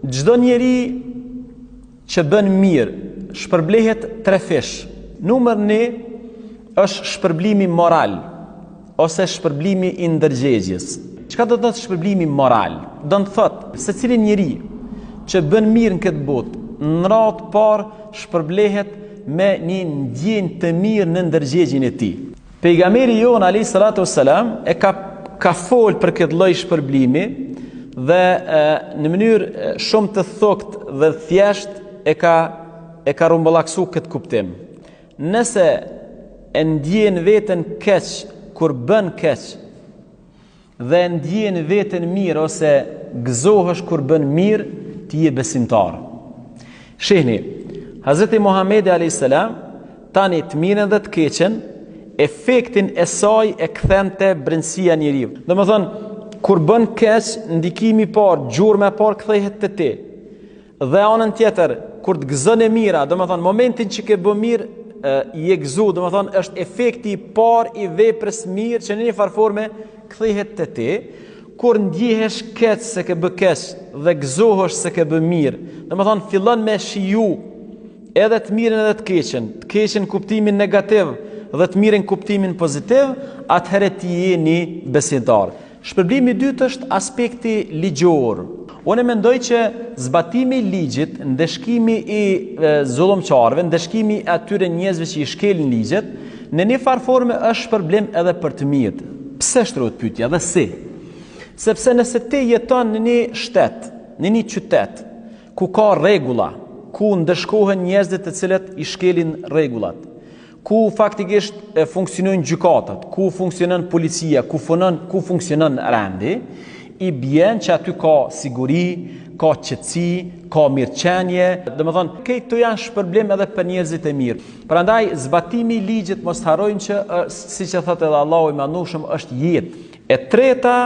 Çdo njeri që bën mirë shpërblehet 3 fish. Numër 1 është shpërblimi moral ose shpërblimi i ndërgjegjes. Çka do të thotë shpërblimi moral? Do të thotë secili njeri që bën mirë në këtë botë, në radhë parë shpërblehet me një ndjenjë të mirë në ndërgjegjen e tij. Pejgamberi jon alayhi salatu wassalam e ka folë për këtë lloj shpërblimi dhe në mënyrë shumë të thokët dhe thjesht e ka rumbullaksu këtë kuptim. Nëse e ndjen veten keq kur bën keq dhe ndjen veten mirë ose gëzohesh kur bën mirë, ti je besimtar. Shihni, Hazreti Muhamedi a.s. tani të mirën dhe të keqen, efektin e saj e kthente brendësia e njeriu. Domethënë, kur bën keq, ndikimi i parë, gjurma e parë kthehet te ti. Dhe anën tjetër, kur të gëzon e mira, domethënë momentin që ke bë mirë, je gëzu, domethënë është efekti i parë i veprës mirë që në një farforme kthehet te ti. Kur ndjehesh keq se ke bë keq dhe gëzohesh se ke bë mirë, domethënë fillon me shiju edhe të mirën edhe të keqen kuptimin negativ dhe të mirën kuptimin pozitiv, atëherë ti je një besimtar. Shpërblimi i dytë është aspekti ligjor. Unë mendoj që zbatimi i ligjit, ndeshkimi i zullumçarëve, ndeshkimi i atyre njerëzve që i shkelin ligjet, në një farë forme është shpërblim edhe për të mirët. Pse shtrohet pyetja dhe si? Sepse nëse ti jeton në një shtet, në një qytet, ku ka rregulla, ku ndeshkohen njerëzit të cilët i shkelin rregullat, ku faktikisht funksionojnë gjykatat, ku funksionon policia, ku funksionon rendi, i bjen që aty ka siguri, ka qetësi, ka mirëqenie, domethënë këto janë shpërblim edhe për njerëzit e mirë. Prandaj zbatimi i ligjit mos harrojnë që siç e thotë edhe Allahu i Madhëshëm është jetë. E treta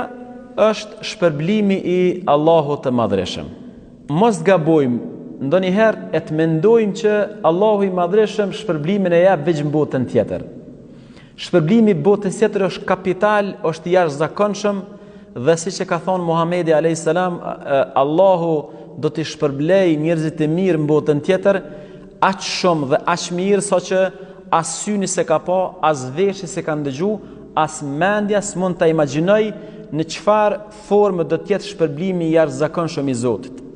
është shpërblimi i Allahut të Madhreshëm. Mos gabojmë ndonjëherë e të mendojmë që Allahu i Madhreshëm shpërblimin e jep veç në botën tjetër. Shpërblimi i botës tjetër është kapital, është jashtëzakonshëm dhe siç e ka thonë Muhamedi a.s. Allahu do t'i shpërblej njerëzit e mirë në botën tjetër aq shumë dhe aq mirë sa që as syni se ka pa, as veshi se ka ndëgju, as mendja s'mund ta imagjinoj në çfarë formë do të jetë shpërblimi i jashtëzakonshëm i Zotit.